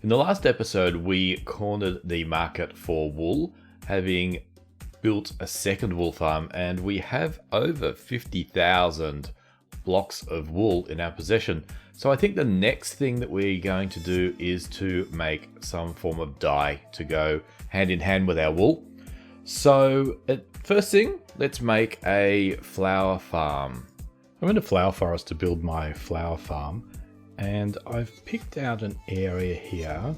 In the last episode, we cornered the market for wool, having built a second wool farm, and we have over 50,000 blocks of wool in our possession. So I think the next thing that we're going to do is to make some form of dye to go hand in hand with our wool. So first thing, let's make a flower farm. I'm in a flower forest to build my flower farm, and I've picked out an area here.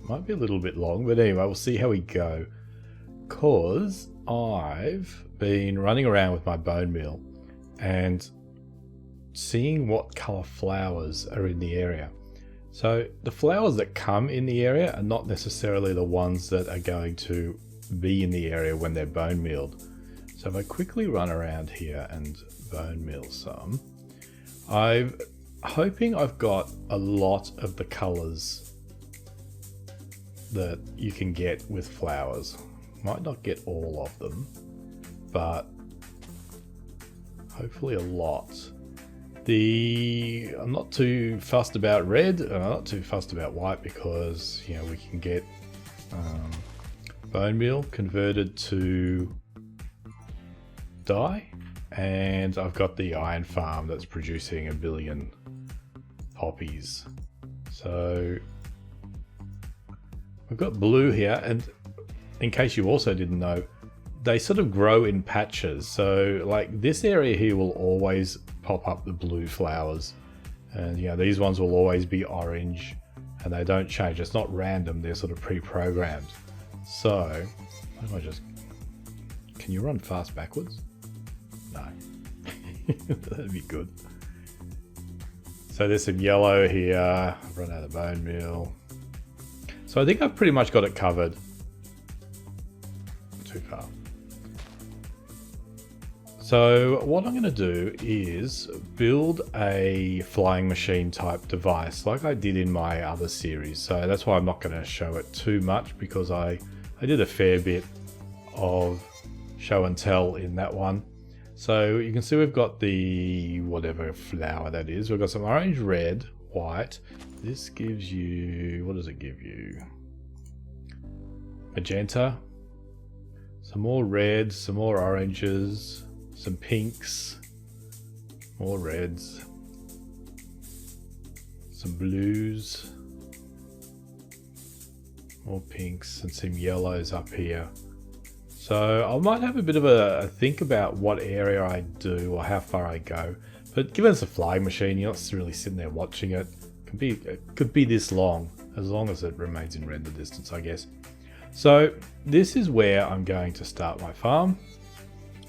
Might be a little bit long, but anyway, we'll see how we go. Cause I've been running around with my bone meal and seeing what color flowers are in the area. So the flowers that come in the area are not necessarily the ones that are going to be in the area when they're bone mealed. So if I quickly run around here and bone meal some, I'm hoping I've got a lot of the colors that you can get with flowers. Might not get all of them, but hopefully a lot. I'm not too fussed about red, and I'm not too fussed about white because, you know, we can get bone meal converted to dye, and I've got the iron farm that's producing 1 billion poppies. So we've got blue here, and in case you also didn't know, they sort of grow in patches. So like this area here will always pop up the blue flowers, and you know, these ones will always be orange, and they don't change. It's not random, they're sort of pre-programmed. So can you run fast backwards? No. That'd be good. So there's some yellow here. I've run out of bone meal. So I think I've pretty much got it covered. Too far. So what I'm going to do is build a flying machine type device like I did in my other series. So that's why I'm not going to show it too much, because I did a fair bit of show and tell in that one. So you can see we've got the whatever flower that is. We've got some orange, red, white. This gives you, what does it give you? Magenta. Some more reds, some more oranges, some pinks, more reds, some blues, more pinks, and some yellows up here. So I might have a bit of a think about what area I do or how far I go. But given it's a flying machine, you're not really sitting there watching it. It could be this long as it remains in render distance, I guess. So this is where I'm going to start my farm.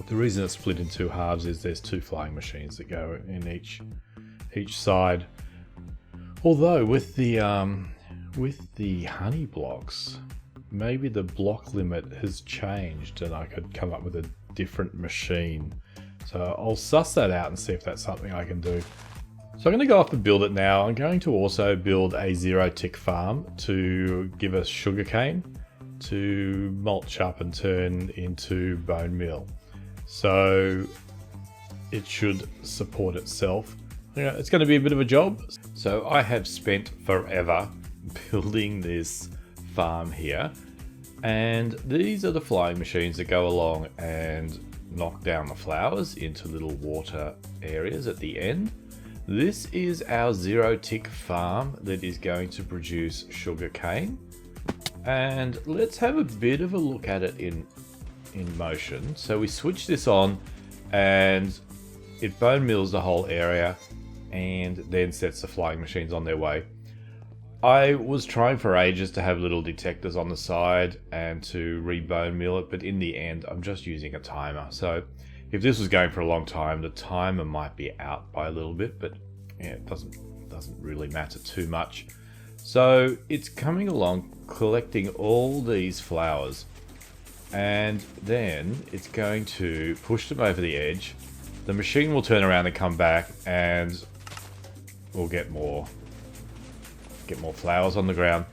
The reason it's split in two halves is there's two flying machines that go in each side. Although with the honey blocks, maybe the block limit has changed and I could come up with a different machine. So I'll suss that out and see if that's something I can do. So I'm going to go off and build it now. I'm going to also build a 0-tick farm to give us sugarcane to mulch up and turn into bone meal. So it should support itself. You know, it's going to be a bit of a job. So I have spent forever building this farm here, and these are the flying machines that go along and knock down the flowers into little water areas at the end. This is our 0-tick farm that is going to produce sugar cane, and let's have a bit of a look at it in motion. So we switch this on and it bone mills the whole area and then sets the flying machines on their way. I was trying for ages to have little detectors on the side and to re-bone mill it, but in the end I'm just using a timer. So if this was going for a long time, the timer might be out by a little bit, but yeah, it doesn't really matter too much. So it's coming along collecting all these flowers, and then it's going to push them over the edge. The machine will turn around and come back, and we'll get more flowers on the ground.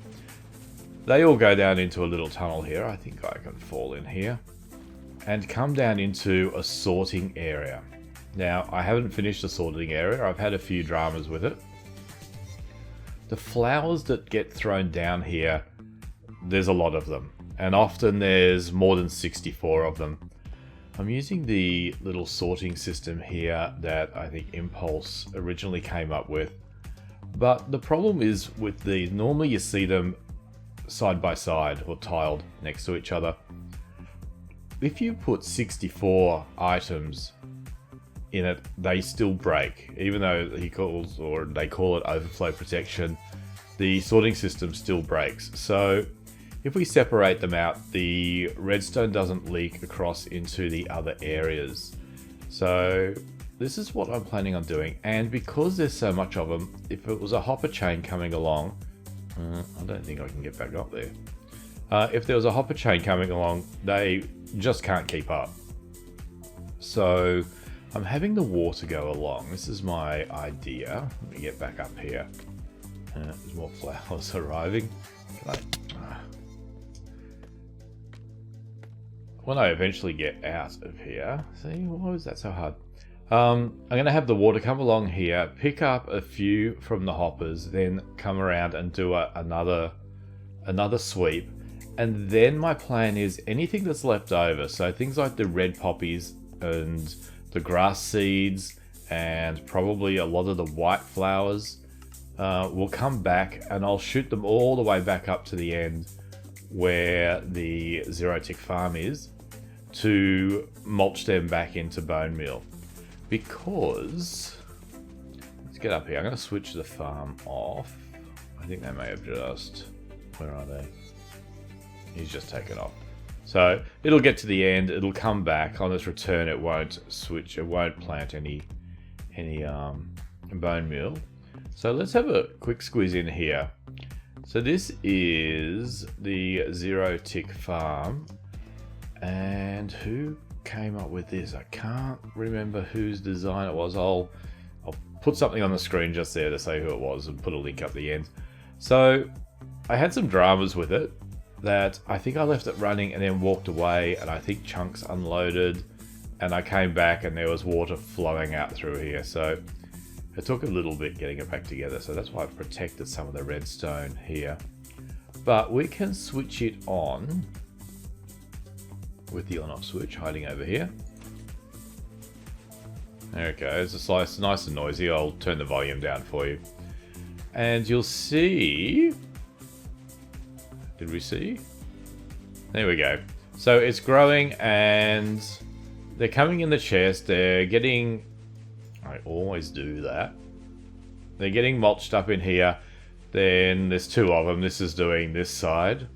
They all go down into a little tunnel here. I think I can fall in here and come down into a sorting area. Now, I haven't finished the sorting area. I've had a few dramas with it, the flowers that get thrown down here, there's a lot of them. And often there's more than 64 of them. I'm using the little sorting system here that I think Impulse originally came up with. But the problem is with these, normally you see them side by side or tiled next to each other. If you put 64 items in it, they still break. Even though they call it overflow protection, the sorting system still breaks. So if we separate them out, the redstone doesn't leak across into the other areas. So this is what I'm planning on doing. And because there's so much of them, if it was a hopper chain coming along, I don't think I can get back up there. If there was a hopper chain coming along, they just can't keep up. So I'm having the water go along. This is my idea. Let me get back up here. There's more flowers arriving. When I eventually get out of here, see, why was that so hard? I'm going to have the water come along here, pick up a few from the hoppers, then come around and do another sweep. And then my plan is anything that's left over, so things like the red poppies and the grass seeds and probably a lot of the white flowers will come back, and I'll shoot them all the way back up to the end where the zero tick farm is to mulch them back into bone meal. Because, let's get up here. I'm going to switch the farm off. I think they may have just, where are they? He's just taken off. So it'll get to the end, it'll come back. On its return, it won't switch, it won't plant any bone meal. So let's have a quick squeeze in here. So this is the zero tick farm. And who came up with this? I can't remember whose design it was. I'll put something on the screen just there to say who it was and put a link up the end. So I had some dramas with it that I think I left it running and then walked away, and I think chunks unloaded, and I came back and there was water flowing out through here. So it took a little bit getting it back together. So that's why I've protected some of the redstone here. But we can switch it on with the on-off switch hiding over here. There it goes. It's nice and noisy. I'll turn the volume down for you. And you'll see... Did we see? There we go. So it's growing and they're coming in the chest. They're getting... I always do that. They're getting mulched up in here. Then there's two of them. This is doing this side.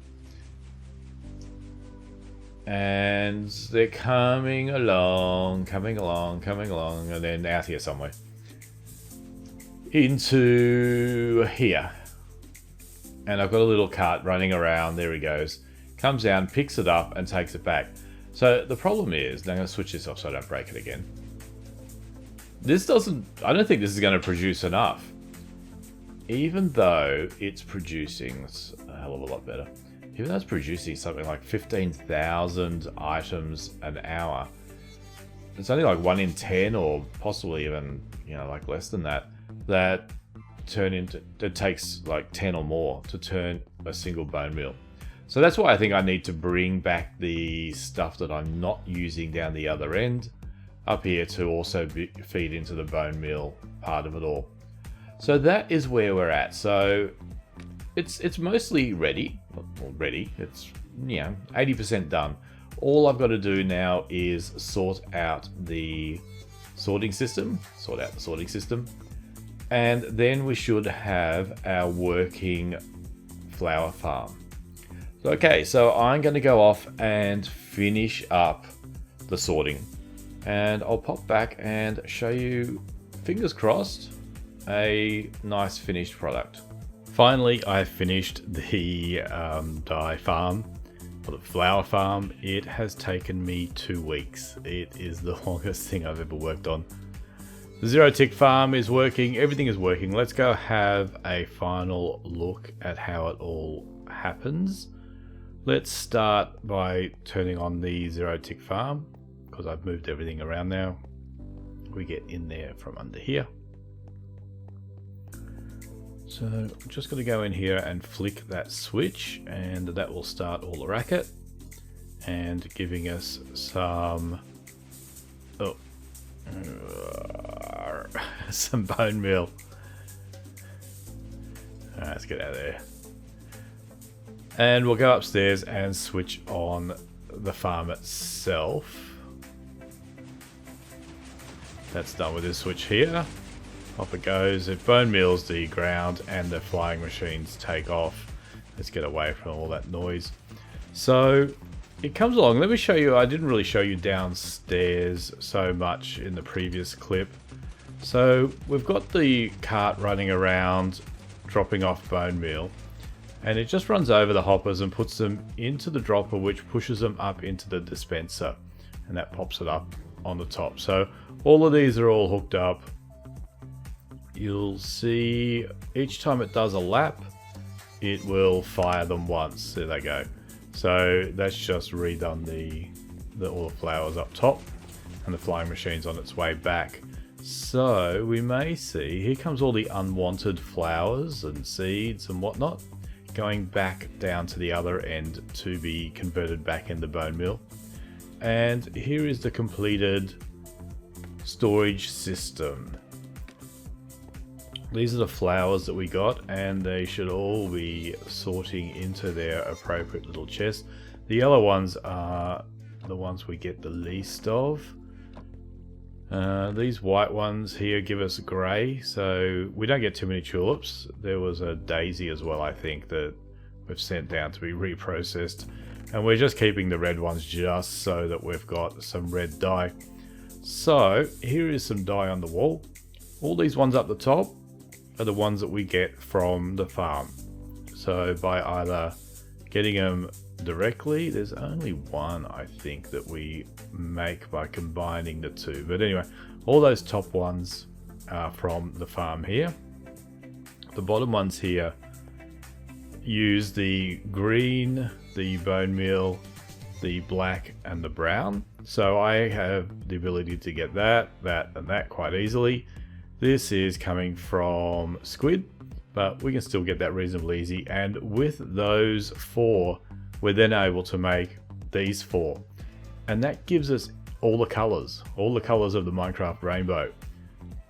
And they're coming along, and then out here somewhere. Into here. And I've got a little cart running around. There he goes. Comes down, picks it up, and takes it back. So the problem is, I'm going to switch this off so I don't break it again. I don't think this is going to produce enough. Even though it's producing a hell of a lot better. Even though it's producing something like 15,000 items an hour, it's only like 1 in 10 or possibly even, like less than that, that takes like 10 or more to turn a single bone meal. So that's why I think I need to bring back the stuff that I'm not using down the other end up here to also feed into the bone meal part of it all. So that is where we're at. So it's mostly ready. Well, ready. It's 80% done. All I've got to do now is sort out the sorting system. And then we should have our working flower farm. Okay, so I'm going to go off and finish up the sorting. And I'll pop back and show you, fingers crossed, a nice finished product. Finally, I finished the dye farm, or the flower farm. It has taken me 2 weeks. It is the longest thing I've ever worked on. The zero tick farm is working, everything is working. Let's go have a final look at how it all happens. Let's start by turning on the zero tick farm, because I've moved everything around now. We get in there from under here. So I'm just going to go in here and flick that switch, and that will start all the racket and giving us some some bone meal. Alright, let's get out of there. And we'll go upstairs and switch on the farm itself. That's done with this switch here. Off it goes. If bone meal's the ground and the flying machines take off, let's get away from all that noise. So it comes along. Let me show you. I didn't really show you downstairs so much in the previous clip. So we've got the cart running around dropping off bone meal, and it just runs over the hoppers and puts them into the dropper, which pushes them up into the dispenser, and that pops it up on the top. So all of these are all hooked up. You'll see each time it does a lap, it will fire them once. There they go. So that's just redone all the flowers up top, and the flying machine's on its way back. So we may see, here comes all the unwanted flowers and seeds and whatnot, going back down to the other end to be converted back into bone meal. And here is the completed storage system. These are the flowers that we got, and they should all be sorting into their appropriate little chest. The yellow ones are the ones we get the least of. These white ones here give us grey, so we don't get too many tulips. There was a daisy as well, I think, that we've sent down to be reprocessed. And we're just keeping the red ones just so that we've got some red dye. So here is some dye on the wall. All these ones up the top are the ones that we get from the farm. So by either getting them directly, there's only one I think that we make by combining the two. But anyway, all those top ones are from the farm here. The bottom ones here use the green, the bone meal, the black and the brown. So I have the ability to get that and that quite easily. This is coming from squid, but we can still get that reasonably easy. And with those four, we're then able to make these four. And that gives us all the colors. All the colors of the Minecraft rainbow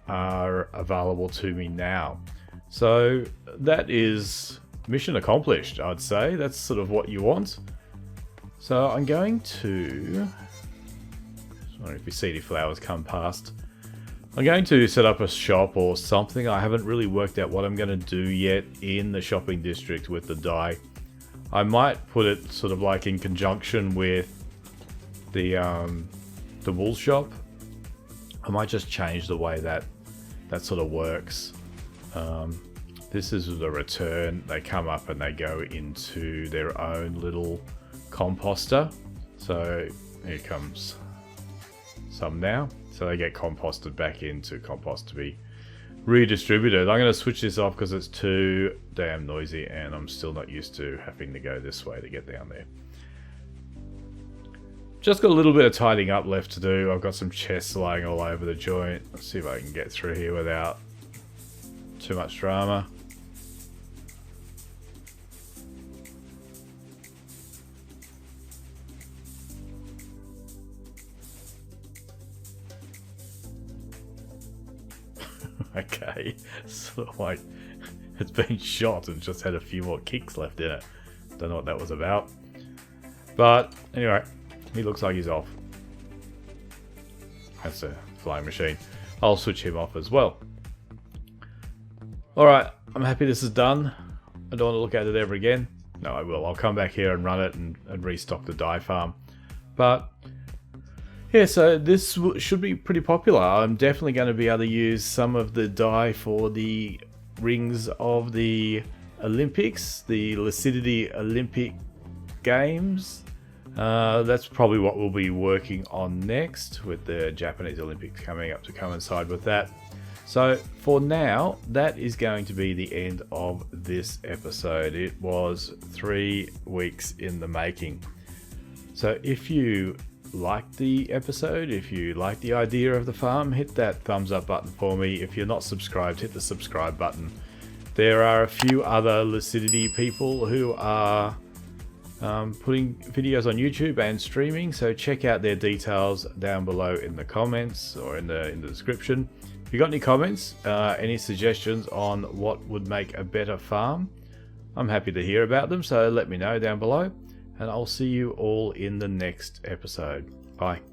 are available to me now. So that is mission accomplished, I'd say. That's sort of what you want. So I'm going to... Sorry if you see the flowers come past. I'm going to set up a shop or something. I haven't really worked out what I'm going to do yet in the shopping district with the dye. I might put it sort of like in conjunction with the wool shop. I might just change the way that sort of works. This is the return. They come up and they go into their own little composter. So here comes some now. So they get composted back into compost to be redistributed. I'm going to switch this off because it's too damn noisy and I'm still not used to having to go this way to get down there. Just got a little bit of tidying up left to do. I've got some chests lying all over the joint. Let's see if I can get through here without too much drama. Okay, sort of like it's been shot and just had a few more kicks left in it. Don't know what that was about. But anyway, he looks like he's off. That's a flying machine. I'll switch him off as well. Alright, I'm happy this is done. I don't want to look at it ever again. No, I will. I'll come back here and run it and restock the dye farm. But yeah, so this should be pretty popular. I'm definitely going to be able to use some of the dye for the rings of the Olympics, the Lucidity Olympic Games. That's probably what we'll be working on next, with the Japanese Olympics coming up to coincide with that. So for now, that is going to be the end of this episode. It was 3 weeks in the making. So if you liked the episode, if you like the idea of the farm, hit that thumbs up button for me. If you're not subscribed, hit the subscribe button. There are a few other Lucidity people who are putting videos on YouTube and streaming, so check out their details down below in the comments or in the description. If you got any comments, any suggestions on what would make a better farm, I'm happy to hear about them, so let me know down below, and I'll see you all in the next episode. Bye.